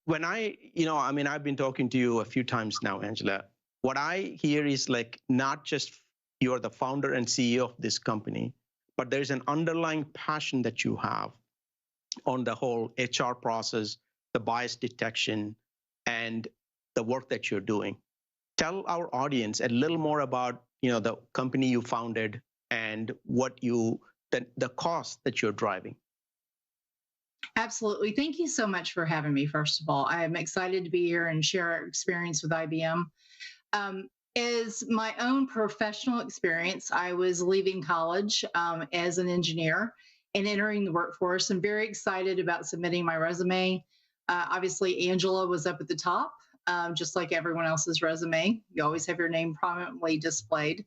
when I've been talking to you a few times now, Angela. What I hear is like not just you're the founder and CEO of this company, but there's an underlying passion that you have on the whole HR process, the bias detection, and the work that you're doing. Tell our audience a little more about the company you founded and the cost that you're driving. Absolutely. Thank you so much for having me, first of all. I am excited to be here and share our experience with IBM. As my own professional experience, I was leaving college as an engineer and entering the workforce. I'm very excited about submitting my resume. Obviously, Angela was up at the top, just like everyone else's resume. You always have your name prominently displayed.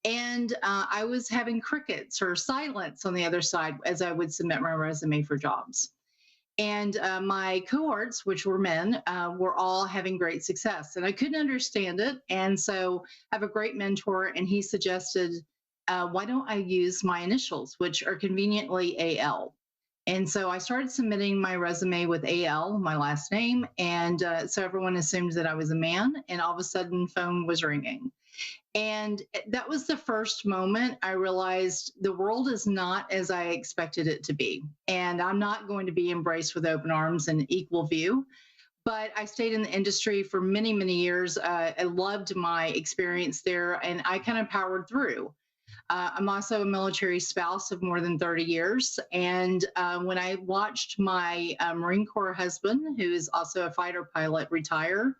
And I was having crickets or silence on the other side as I would submit my resume for jobs. And my cohorts, which were men, were all having great success. And I couldn't understand it. And so I have a great mentor, and he suggested, why don't I use my initials, which are conveniently AL? And so I started submitting my resume with AL, my last name. And so everyone assumed that I was a man. And all of a sudden, phone was ringing. And that was the first moment I realized the world is not as I expected it to be. And I'm not going to be embraced with open arms and equal view. But I stayed in the industry for many, many years. I loved my experience there, and I kind of powered through. I'm also a military spouse of more than 30 years. And when I watched my Marine Corps husband, who is also a fighter pilot, retire,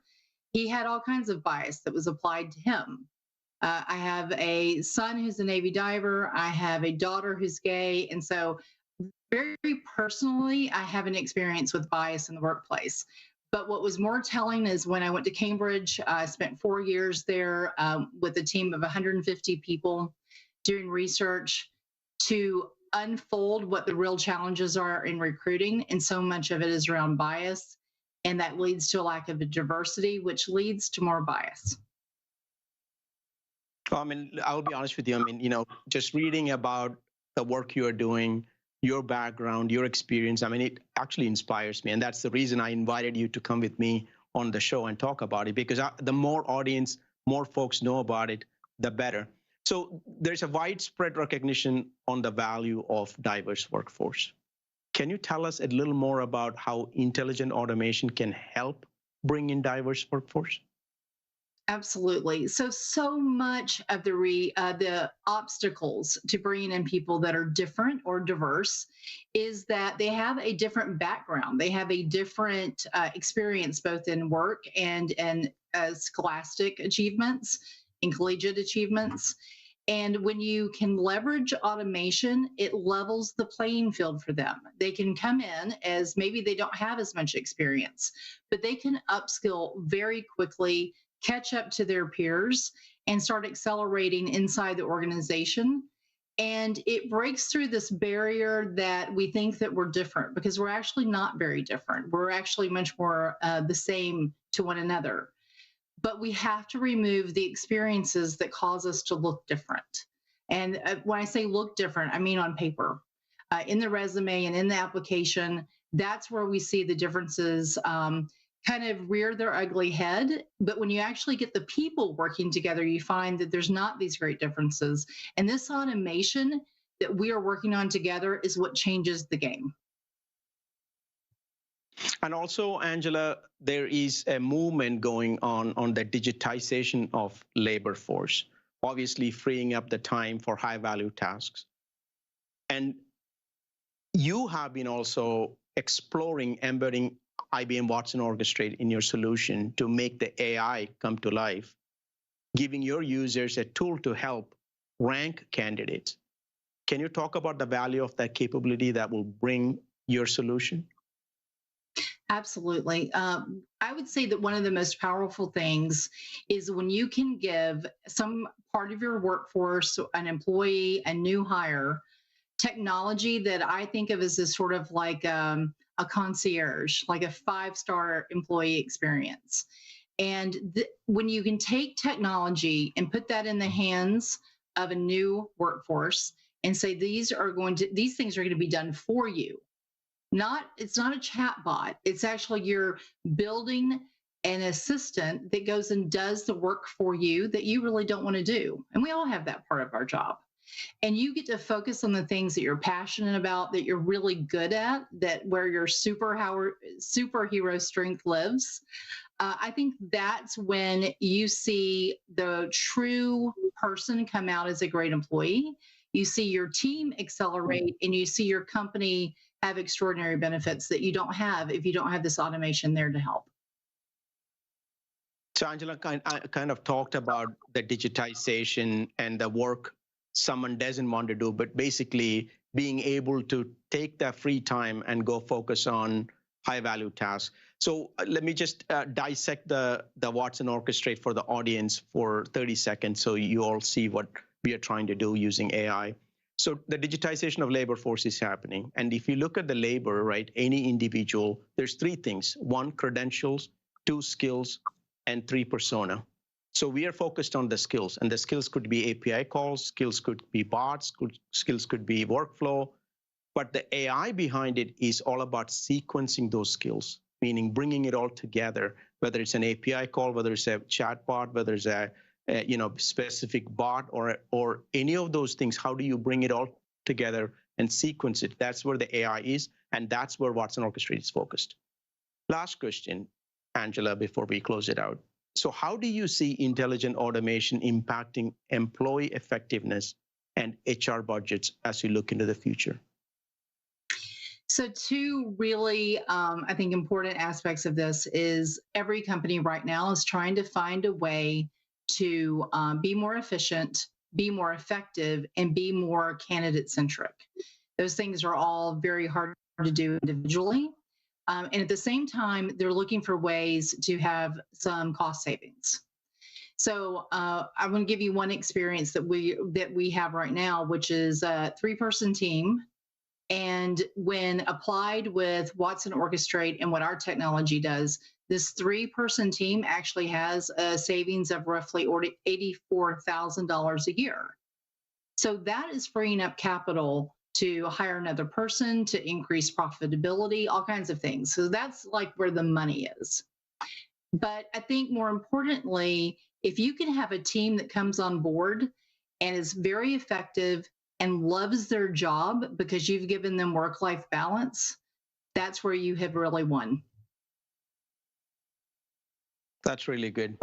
he had all kinds of bias that was applied to him. I have a son who's a Navy diver. I have a daughter who's gay. And so very personally, I have an experience with bias in the workplace. But what was more telling is when I went to Cambridge, I spent 4 years there with a team of 150 people doing research to unfold what the real challenges are in recruiting. And so much of it is around bias. And that leads to a lack of diversity, which leads to more bias. I'll be honest with you. Just reading about the work you are doing, your background, your experience, it actually inspires me. And that's the reason I invited you to come with me on the show and talk about it, because the more audience, more folks know about it, the better. So there's a widespread recognition on the value of diverse workforce. Can you tell us a little more about how intelligent automation can help bring in diverse workforce? Absolutely. So much of the obstacles to bringing in people that are different or diverse is that they have a different background. They have a different experience, both in work and scholastic achievements and collegiate achievements. And when you can leverage automation, it levels the playing field for them. They can come in as maybe they don't have as much experience, but they can upskill very quickly, catch up to their peers, and start accelerating inside the organization. And it breaks through this barrier that we think that we're different, because we're actually not very different. We're actually much more the same to one another. But we have to remove the experiences that cause us to look different. And when I say look different, I mean on paper. In the resume and in the application, that's where we see the differences kind of rear their ugly head. But when you actually get the people working together, you find that there's not these great differences. And this automation that we are working on together is what changes the game. And also, Angela, there is a movement going on the digitization of labor force, obviously freeing up the time for high-value tasks. And you have been also exploring embedding IBM Watson Orchestrate in your solution to make the AI come to life, giving your users a tool to help rank candidates. Can you talk about the value of that capability that will bring your solution? Absolutely. I would say that one of the most powerful things is when you can give some part of your workforce, an employee, a new hire, technology that I think of as a sort of like a concierge, like a 5-star employee experience. And when you can take technology and put that in the hands of a new workforce and say, these things are going to be done for you, It's not a chat bot. It's actually you're building an assistant that goes and does the work for you that you really don't want to do. And we all have that part of our job. And you get to focus on the things that you're passionate about, that you're really good at, that where your superhero strength lives. I think that's when you see the true person come out as a great employee. You see your team accelerate, and you see your company have extraordinary benefits that you don't have if you don't have this automation there to help. So Angela kind of talked about the digitization and the work someone doesn't want to do, but basically being able to take that free time and go focus on high value tasks. So let me just dissect the Watson Orchestrate for the audience for 30 seconds so you all see what we are trying to do using AI. So the digitization of labor force is happening. And if you look at the labor, right, any individual, there's three things: one, credentials; two, skills; and three, persona. So we are focused on the skills, and the skills could be API calls, skills could be bots, skills could be workflow, but the AI behind it is all about sequencing those skills, meaning bringing it all together, whether it's an API call, whether it's a chat bot, whether it's a specific bot or any of those things. How do you bring it all together and sequence it? That's where the AI is, and that's where Watson Orchestrate is focused. Last question, Angela, before we close it out. So how do you see intelligent automation impacting employee effectiveness and HR budgets as you look into the future? So two really, I think, important aspects of this is every company right now is trying to find a way to be more efficient, be more effective, and be more candidate-centric. Those things are all very hard to do individually. And at the same time, they're looking for ways to have some cost savings. So I'm going to give you one experience that we have right now, which is a 3-person team. And when applied with Watson Orchestrate and what our technology does, this 3-person team actually has a savings of roughly $84,000 a year. So that is freeing up capital to hire another person, to increase profitability, all kinds of things. So that's like where the money is. But I think more importantly, if you can have a team that comes on board and is very effective and loves their job because you've given them work-life balance, that's where you have really won. That's really good.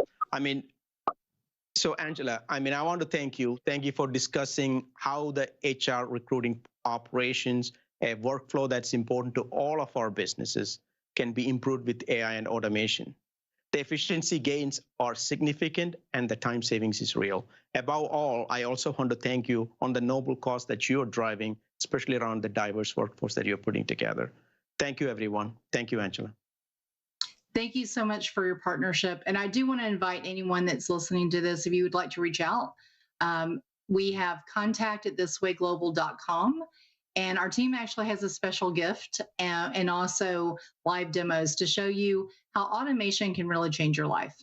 So Angela, I want to thank you. Thank you for discussing how the HR recruiting operations, a workflow that's important to all of our businesses, can be improved with AI and automation. The efficiency gains are significant and the time savings is real. Above all, I also want to thank you on the noble cause that you're driving, especially around the diverse workforce that you're putting together. Thank you, everyone. Thank you, Angela. Thank you so much for your partnership. And I do want to invite anyone that's listening to this, if you would like to reach out, we have contact@thiswayglobal.com. And our team actually has a special gift and also live demos to show you how automation can really change your life.